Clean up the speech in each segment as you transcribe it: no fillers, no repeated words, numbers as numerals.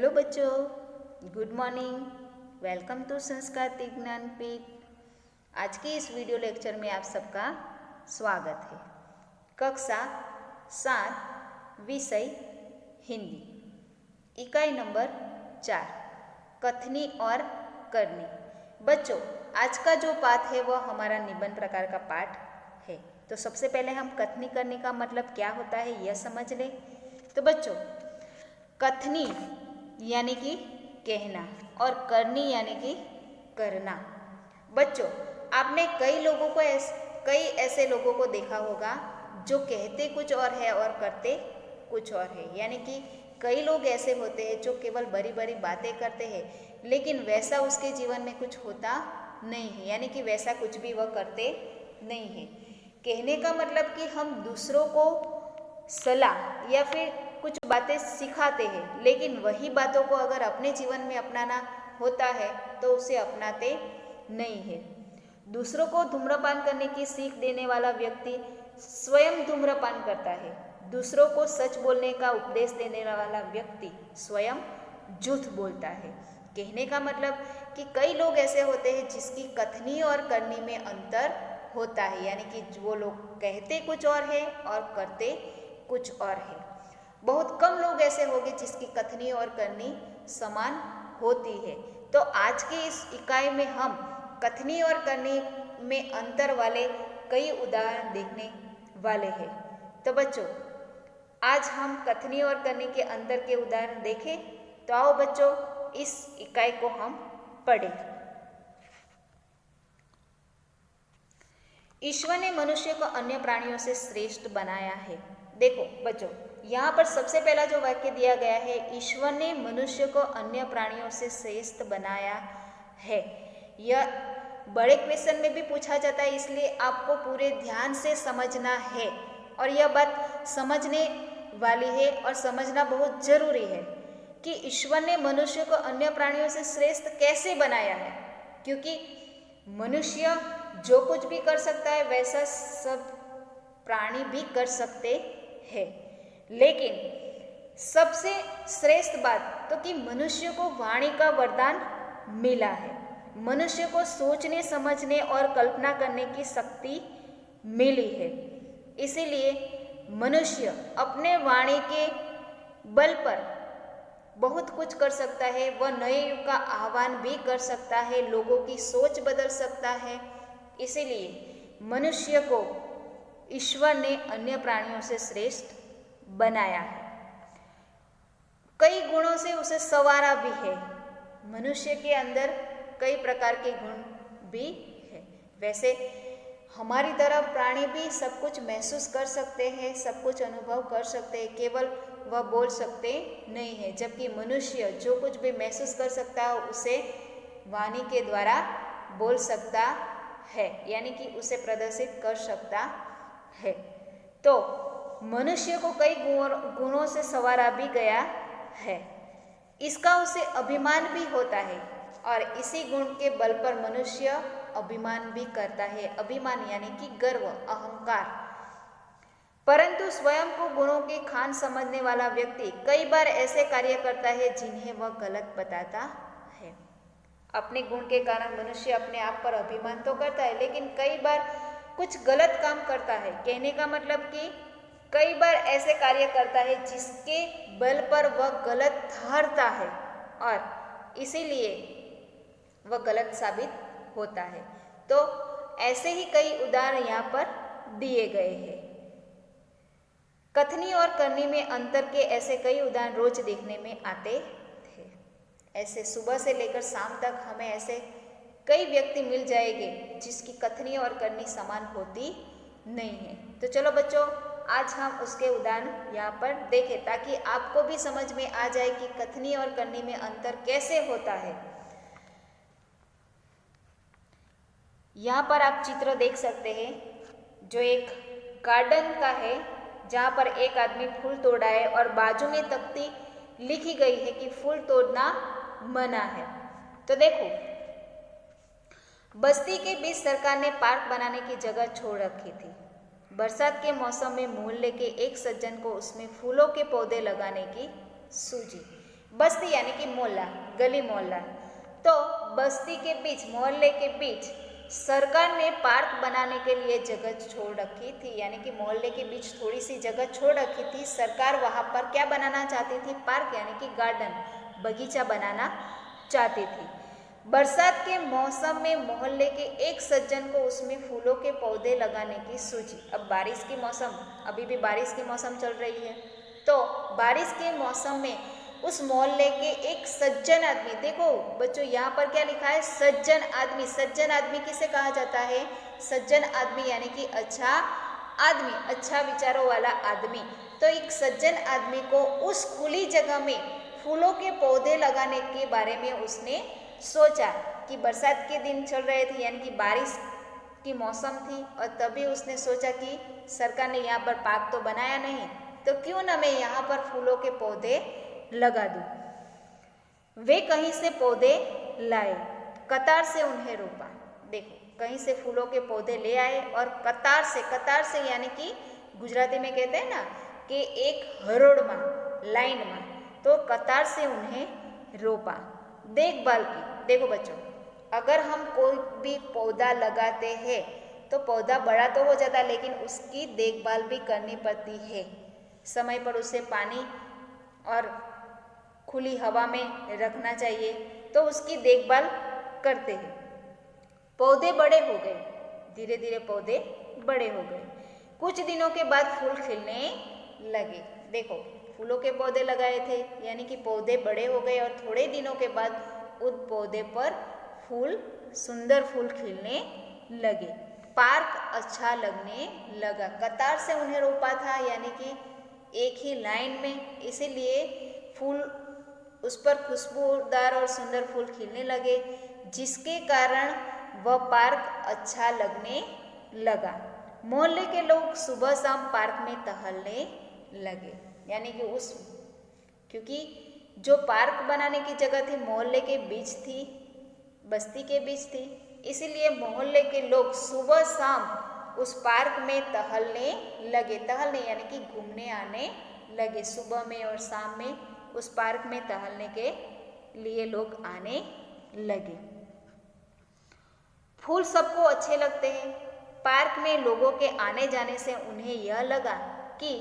Hello बच्चों, good morning. Welcome to संस्कार ज्ञानपीठ। आज के इस वीडियो लेक्चर में आप सबका स्वागत है। कक्षा 7 विषय हिंदी, इकाई नंबर 4 कथनी और करनी। बच्चों, आज का जो पाठ है वह हमारा निबंध प्रकार का पाठ है। तो सबसे पहले हम कथनी करने का मतलब क्या होता है यह समझ लें। तो बच्चों, कथनी यानी कि कहना और करनी यानी कि करना। बच्चों, आपने कई ऐसे लोगों को देखा होगा जो कहते कुछ और है और करते कुछ और है। यानी कि कई लोग ऐसे होते हैं जो केवल बड़ी बड़ी बातें करते हैं, लेकिन वैसा उसके जीवन में कुछ होता नहीं है, यानी कि वैसा कुछ भी वह करते नहीं है। कहने का मतलब कि हम दूसरों को सलाह या फिर कुछ बातें सिखाते हैं, लेकिन वही बातों को अगर अपने जीवन में अपनाना होता है तो उसे अपनाते नहीं है। दूसरों को धूम्रपान करने की सीख देने वाला व्यक्ति स्वयं धूम्रपान करता है। दूसरों को सच बोलने का उपदेश देने वाला व्यक्ति स्वयं झूठ बोलता है। कहने का मतलब कि कई लोग ऐसे होते हैं जिसकी कथनी और करनी में अंतर होता है, यानी कि वो लोग कहते कुछ और है और करते कुछ और है। बहुत कम लोग ऐसे होंगे जिसकी कथनी और करनी समान होती है। तो आज के इस इकाई में हम कथनी और करनी में अंतर वाले कई उदाहरण देखने वाले हैं। तो बच्चों, आज हम कथनी और करनी के अंतर के उदाहरण देखें। तो आओ बच्चों, इस इकाई को हम पढ़ें। ईश्वर ने मनुष्य को अन्य प्राणियों से श्रेष्ठ बनाया है। देखो बच्चों, यहाँ पर सबसे पहला जो वाक्य दिया गया है, ईश्वर ने मनुष्य को अन्य प्राणियों से श्रेष्ठ बनाया है। यह बड़े क्वेश्चन में भी पूछा जाता है, इसलिए आपको पूरे ध्यान से समझना है और यह बात समझने वाली है और समझना बहुत जरूरी है कि ईश्वर ने मनुष्य को अन्य प्राणियों से श्रेष्ठ कैसे बनाया है। क्योंकि मनुष्य जो कुछ भी कर सकता है वैसा सब प्राणी भी कर सकते हैं, लेकिन सबसे श्रेष्ठ बात तो कि मनुष्य को वाणी का वरदान मिला है। मनुष्य को सोचने, समझने और कल्पना करने की शक्ति मिली है। इसीलिए मनुष्य अपने वाणी के बल पर बहुत कुछ कर सकता है। वह नए युग का आह्वान भी कर सकता है, लोगों की सोच बदल सकता है। इसीलिए मनुष्य को ईश्वर ने अन्य प्राणियों से श्रेष्ठ बनाया है। कई गुणों से उसे संवारा भी है। मनुष्य के अंदर कई प्रकार के गुण भी है। वैसे हमारी तरह प्राणी भी सब कुछ महसूस कर सकते हैं, सब कुछ अनुभव कर सकते हैं, केवल वह बोल सकते नहीं है। जबकि मनुष्य जो कुछ भी महसूस कर सकता है उसे वाणी के द्वारा बोल सकता है, यानी कि उसे प्रदर्शित कर सकता है। तो मनुष्य को कई गुणों से संवारा भी गया है। इसका उसे अभिमान भी होता है और इसी गुण के बल पर मनुष्य अभिमान भी करता है। अभिमान यानी कि गर्व, अहंकार। परंतु स्वयं को गुणों की खान समझने वाला व्यक्ति कई बार ऐसे कार्य करता है जिन्हें वह गलत बताता है। अपने गुण के कारण मनुष्य अपने आप पर अभिमान तो करता है, लेकिन कई बार कुछ गलत काम करता है। कहने का मतलब कि कई बार ऐसे कार्य करता है जिसके बल पर वह गलत ठहरता है और इसीलिए वह गलत साबित होता है। तो ऐसे ही कई उदाहरण यहाँ पर दिए गए हैं। कथनी और करनी में अंतर के ऐसे कई उदाहरण रोज देखने में आते थे। ऐसे सुबह से लेकर शाम तक हमें ऐसे कई व्यक्ति मिल जाएंगे जिसकी कथनी और करनी समान होती नहीं है। तो चलो बच्चों, आज हम उसके उदाहरण यहाँ पर देखें ताकि आपको भी समझ में आ जाए कि कथनी और करनी में अंतर कैसे होता है। यहाँ पर आप चित्र देख सकते हैं जो एक गार्डन का है, जहाँ पर एक आदमी फूल तोड़ा है और बाजू में तख्ती लिखी गई है कि फूल तोड़ना मना है। तो देखो, बस्ती के बीच सरकार ने पार्क बनाने की जगह छोड़ रखी थी। बरसात के मौसम में मोहल्ले के एक सज्जन को उसमें फूलों के पौधे लगाने की सूझी। बस्ती यानी कि मोहल्ला, गली मोहल्ला। तो बस्ती के बीच, मोहल्ले के बीच सरकार ने पार्क बनाने के लिए जगह छोड़ रखी थी, यानी कि मोहल्ले के बीच थोड़ी सी जगह छोड़ रखी थी। सरकार वहाँ पर क्या बनाना चाहती थी? पार्क यानी कि गार्डन, बगीचा बनाना चाहती थी। बरसात के मौसम में मोहल्ले के एक सज्जन को उसमें फूलों के पौधे लगाने की सूझी। अब बारिश की मौसम, अभी भी बारिश की मौसम चल रही है, तो बारिश के मौसम में उस मोहल्ले के एक सज्जन आदमी, देखो बच्चों यहाँ पर क्या लिखा है? सज्जन आदमी। सज्जन आदमी किसे कहा जाता है? सज्जन आदमी यानी कि अच्छा आदमी, अच्छा विचारों वाला आदमी। तो एक सज्जन आदमी को उस खुली जगह में फूलों के पौधे लगाने के बारे में उसने सोचा कि बरसात के दिन चल रहे थे, यानी कि बारिश की मौसम थी, और तभी उसने सोचा कि सरकार ने यहाँ पर पार्क तो बनाया नहीं, तो क्यों ना मैं यहाँ पर फूलों के पौधे लगा दूं। वे कहीं से पौधे लाए, कतार से उन्हें रोपा। देखो, कहीं से फूलों के पौधे ले आए और कतार से यानी कि गुजराती में कहते हैं ना कि एक हरोड़ में, लाइन में, तो कतार से उन्हें रोपा। देखभाल की। देखो बच्चों, अगर हम कोई भी पौधा लगाते हैं तो पौधा बड़ा तो हो जाता है, लेकिन उसकी देखभाल भी करनी पड़ती है। समय पर उसे पानी और खुली हवा में रखना चाहिए, तो उसकी देखभाल करते हैं। पौधे बड़े हो गए, धीरे धीरे पौधे बड़े हो गए। कुछ दिनों के बाद फूल खिलने लगे। देखो, फूलों के पौधे लगाए थे, यानी कि पौधे बड़े हो गए, और थोड़े दिनों के बाद उस पौधे पर फूल, सुंदर फूल खिलने लगे। पार्क अच्छा लगने लगा। कतार से उन्हें रोपा था, यानी कि एक ही लाइन में, इसीलिए फूल, उस पर खुशबूदार और सुंदर फूल खिलने लगे, जिसके कारण वह पार्क अच्छा लगने लगा। मोहल्ले के लोग सुबह शाम पार्क में टहलने लगे, यानी कि क्योंकि जो पार्क बनाने की जगह थी मोहल्ले के बीच थी, बस्ती के बीच थी, इसीलिए मोहल्ले के लोग सुबह शाम उस पार्क में टहलने लगे। टहलने यानी कि घूमने आने लगे। सुबह में और शाम में उस पार्क में टहलने के लिए लोग आने लगे। फूल सबको अच्छे लगते हैं। पार्क में लोगों के आने जाने से उन्हें यह लगा कि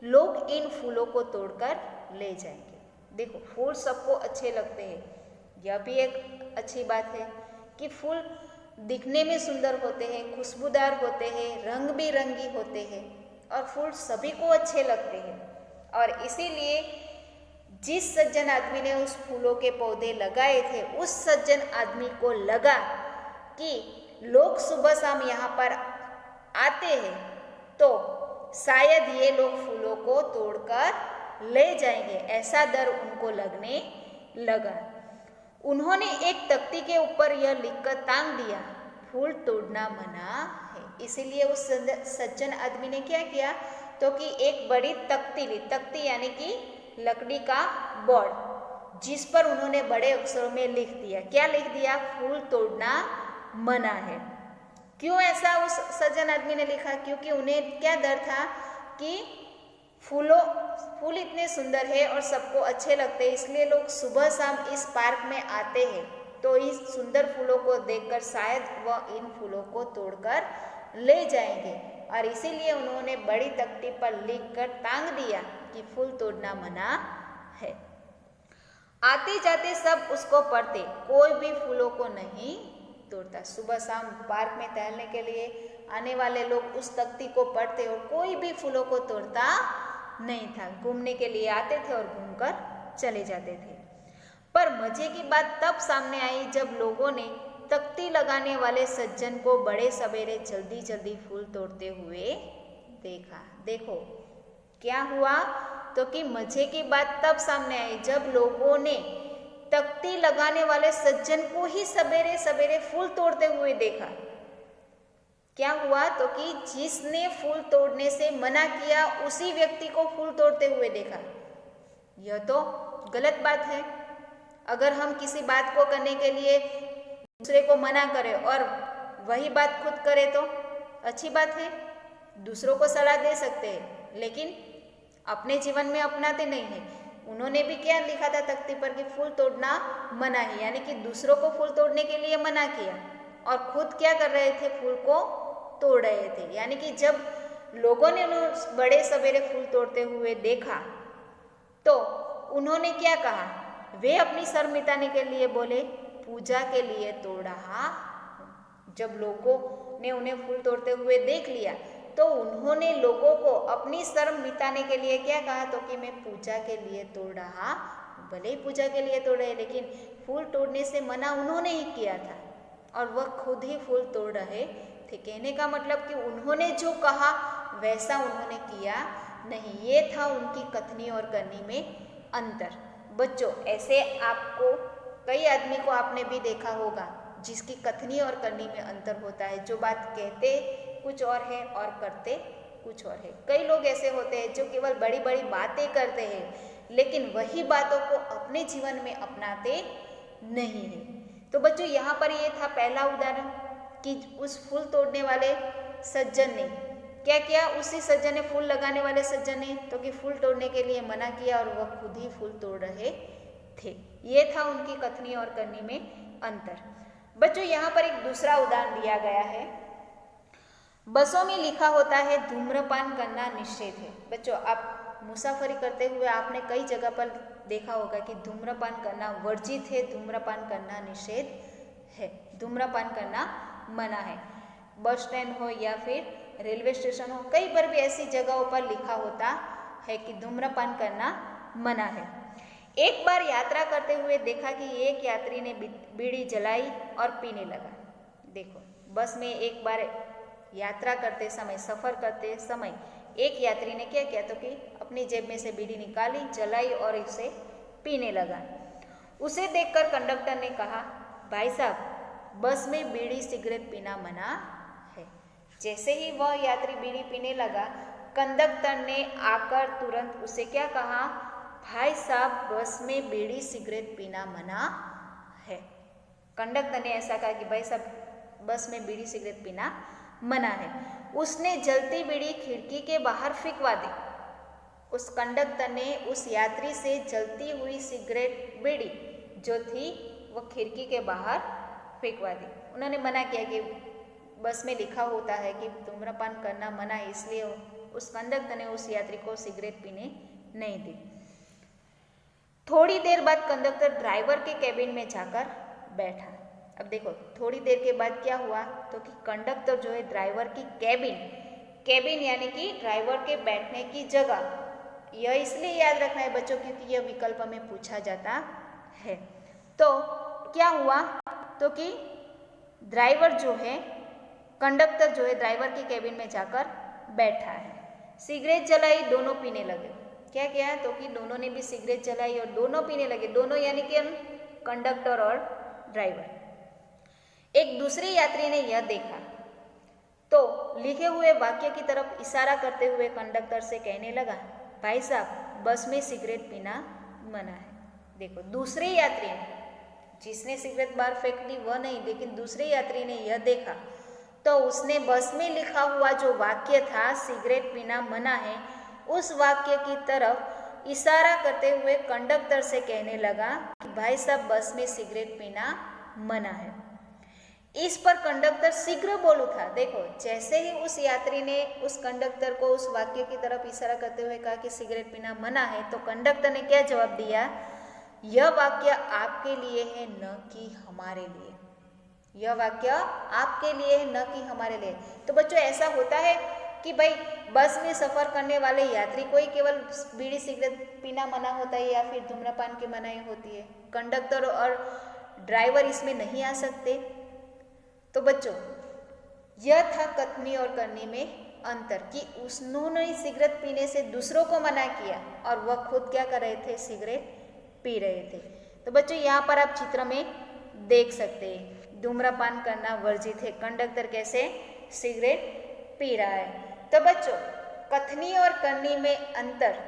लोग इन फूलों को तोड़कर ले जाएंगे। देखो, फूल सबको अच्छे लगते हैं, यह भी एक अच्छी बात है कि फूल दिखने में सुंदर होते हैं, खुशबूदार होते हैं, रंग बिरंगी होते हैं, और फूल सभी को अच्छे लगते हैं। और इसीलिए जिस सज्जन आदमी ने उस फूलों के पौधे लगाए थे, उस सज्जन आदमी को लगा कि लोग सुबह शाम यहाँ पर आते हैं, तो शायद ये लोग फूलों को तोड़कर ले जाएंगे, ऐसा डर उनको लगने लगा। उन्होंने एक तख्ती के ऊपर यह लिखकर टांग दिया, फूल तोड़ना मना है। इसीलिए उस सज्जन आदमी ने क्या किया, तो कि एक बड़ी तख्ती ली, तख्ती यानी कि लकड़ी का बोर्ड, जिस पर उन्होंने बड़े अक्षरों में लिख दिया। क्या लिख दिया? फूल तोड़ना मना है। क्यों ऐसा उस सज्जन आदमी ने लिखा? क्योंकि उन्हें क्या डर था कि फूल इतने सुंदर है और सबको अच्छे लगते हैं, इसलिए लोग सुबह शाम इस पार्क में आते हैं, तो इस सुंदर फूलों को देखकर शायद वह इन फूलों को तोड़कर ले जाएंगे, और इसीलिए उन्होंने बड़ी तख्ती पर लिखकर टांग दिया कि फूल तोड़ना मना है। आते जाते सब उसको पढ़ते, कोई भी फूलों को नहीं तोड़ता। सुबह शाम पार्क में टहलने के लिए आने वाले लोग उस तख्ती को पढ़ते और कोई भी फूलों को तोड़ता नहीं था। घूमने के लिए आते थे और घूमकर चले जाते थे। पर मजे की बात तब सामने आई जब लोगों ने तख्ती लगाने वाले सज्जन को बड़े सवेरे जल्दी जल्दी फूल तोड़ते हुए देखा। देखो क्या हुआ, तो कि मजे की बात तब सामने आई जब लोगों ने तख्ती लगाने वाले सज्जन को ही सवेरे सवेरे फूल तोड़ते हुए देखा। क्या हुआ, तो कि जिसने फूल तोड़ने से मना किया उसी व्यक्ति को फूल तोड़ते हुए देखा। यह तो गलत बात है। अगर हम किसी बात को करने के लिए दूसरे को मना करें और वही बात खुद करें तो अच्छी बात है, दूसरों को सलाह दे सकते हैं, लेकिन अपने जीवन में अपनाते नहीं हैं। उन्होंने भी क्या लिखा था तख्ती पर कि फूल तोड़ना मना है, यानी कि दूसरों को फूल तोड़ने के लिए मना किया और खुद क्या कर रहे थे, फूल को तोड़ रहे थे। यानी कि जब लोगों ने उन्हें बड़े सवेरे फूल तोड़ते हुए देखा तो उन्होंने क्या कहा, वे अपनी शर्म मिटाने के लिए बोले पूजा के लिए तोड़ रहा हूं। जब लोगों ने उन्हें फूल तोड़ते हुए देख लिया तो उन्होंने लोगों को अपनी शर्म मिटाने के लिए क्या कहा, तो कि मैं पूजा के लिए तोड़ रहा हूं। भले ही पूजा के लिए तोड़ रहे, लेकिन फूल तोड़ने से मना उन्होंने ही किया था और वह खुद ही फूल तोड़ रहे थे। कहने का मतलब कि उन्होंने जो कहा वैसा उन्होंने किया नहीं। ये था उनकी कथनी और करनी में अंतर। बच्चों, ऐसे आपको कई आदमी को आपने भी देखा होगा जिसकी कथनी और करनी में अंतर होता है, जो बात कहते कुछ और है और करते कुछ और है। कई लोग ऐसे होते हैं जो केवल बड़ी बड़ी बातें करते हैं लेकिन वही बातों को अपने जीवन में अपनाते नहीं हैं। तो बच्चों, यहाँ पर ये था पहला उदाहरण कि उस फूल तोड़ने वाले सज्जन ने क्या किया, उसी सज्जन ने, फूल लगाने वाले सज्जन ने तो कि फूल तोड़ने के लिए मना किया और वह खुद ही फूल तोड़ रहे थे। ये था उनकी कथनी और करनी में अंतर। बच्चों, यहाँ पर एक दूसरा उदाहरण दिया गया है। बसों में लिखा होता है धूम्रपान करना निषेध है। बच्चों, आप मुसाफरी करते हुए आपने कई जगह पर देखा होगा कि धूम्रपान करना वर्जित है, धूम्रपान करना निषेध है, धूम्रपान करना मना है। बस स्टैंड हो या फिर रेलवे स्टेशन हो, कई बार भी ऐसी जगहों पर लिखा होता है कि धूम्रपान करना मना है। एक बार यात्रा करते हुए देखा कि एक यात्री ने बीड़ी जलाई और पीने लगा। देखो, बस में एक बार यात्रा करते समय, सफ़र करते समय एक यात्री ने क्या किया, तो कि अपनी जेब में से बीड़ी निकाली, जलाई और इसे पीने लगा। उसे देखकर कंडक्टर ने कहा, भाई साहब, बस में बीड़ी सिगरेट पीना मना है। जैसे ही वह यात्री बीड़ी पीने लगा, कंडक्टर ने आकर तुरंत उसे क्या कहा, भाई साहब, बस में बीड़ी सिगरेट पीना मना है। कंडक्टर ने ऐसा कहा कि भाई साहब, बस में बीड़ी सिगरेट पीना मना है। उसने जलती बीड़ी खिड़की के बाहर फेंकवा दी। उस कंडक्टर ने उस यात्री से जलती हुई सिगरेट बीड़ी जो थी वो खिड़की के बाहर फेंकवा दी। उन्होंने मना किया कि बस में लिखा होता है कि धूम्रपान करना मना है, इसलिए उस कंडक्टर ने उस यात्री को सिगरेट पीने नहीं दी। थोड़ी देर बाद कंडक्टर ड्राइवर के कैबिन में जाकर बैठा। अब देखो, थोड़ी देर के बाद क्या हुआ, तो कि कंडक्टर जो है ड्राइवर की कैबिन यानी कि ड्राइवर के बैठने की जगह, यह इसलिए याद रखना है बच्चों क्योंकि यह विकल्प में पूछा जाता है। तो क्या हुआ, तो कि ड्राइवर जो है, कंडक्टर जो है ड्राइवर के कैबिन में जाकर बैठा है। सिगरेट जलाई, दोनों पीने लगे। क्या किया, तो कि दोनों ने भी सिगरेट जलाई और दोनों पीने लगे। दोनों यानी कि हम कंडक्टर और ड्राइवर। एक दूसरे यात्री ने यह देखा तो लिखे हुए वाक्य की तरफ इशारा करते हुए कंडक्टर से कहने लगा, भाई साहब, बस में सिगरेट पीना मना है। देखो, दूसरे यात्री ने, जिसने सिगरेट बाहर फेंक दी वह नहीं, लेकिन दूसरे यात्री ने यह देखा तो उसने बस में लिखा हुआ जो वाक्य था सिगरेट पीना मना है, उस वाक्य की तरफ इशारा करते हुए कंडक्टर से कहने लगा कि भाई साहब, बस में सिगरेट पीना मना है। इस पर कंडक्टर शीघ्र बोल उठा। देखो, जैसे ही उस यात्री ने उस कंडक्टर को उस वाक्य की तरफ इशारा करते हुए कहा कि सिगरेट पीना मना है, तो कंडक्टर ने क्या जवाब दिया, यह वाक्य आपके लिए है न कि हमारे लिए। यह वाक्य आपके लिए है न कि हमारे लिए। तो बच्चों, ऐसा होता है कि भाई बस में सफ़र करने वाले यात्री को ही केवल बीड़ी सिगरेट पीना मना होता है या फिर धूम्रपान की मनाही होती है, कंडक्टर और ड्राइवर इसमें नहीं आ सकते। तो बच्चों, यह था कथनी और करनी में अंतर कि उन्होंने सिगरेट पीने से दूसरों को मना किया और वह खुद क्या कर रहे थे, सिगरेट पी रहे थे। तो बच्चों, यहाँ पर आप चित्र में देख सकते हैं, धूम्रपान करना वर्जित है, कंडक्टर कैसे सिगरेट पी रहा है। तो बच्चों, कथनी और करनी में अंतर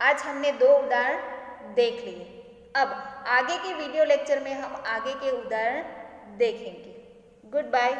आज हमने 2 उदाहरण देख लिए। अब आगे के वीडियो लेक्चर में हम आगे के उदाहरण देखेंगे। Goodbye.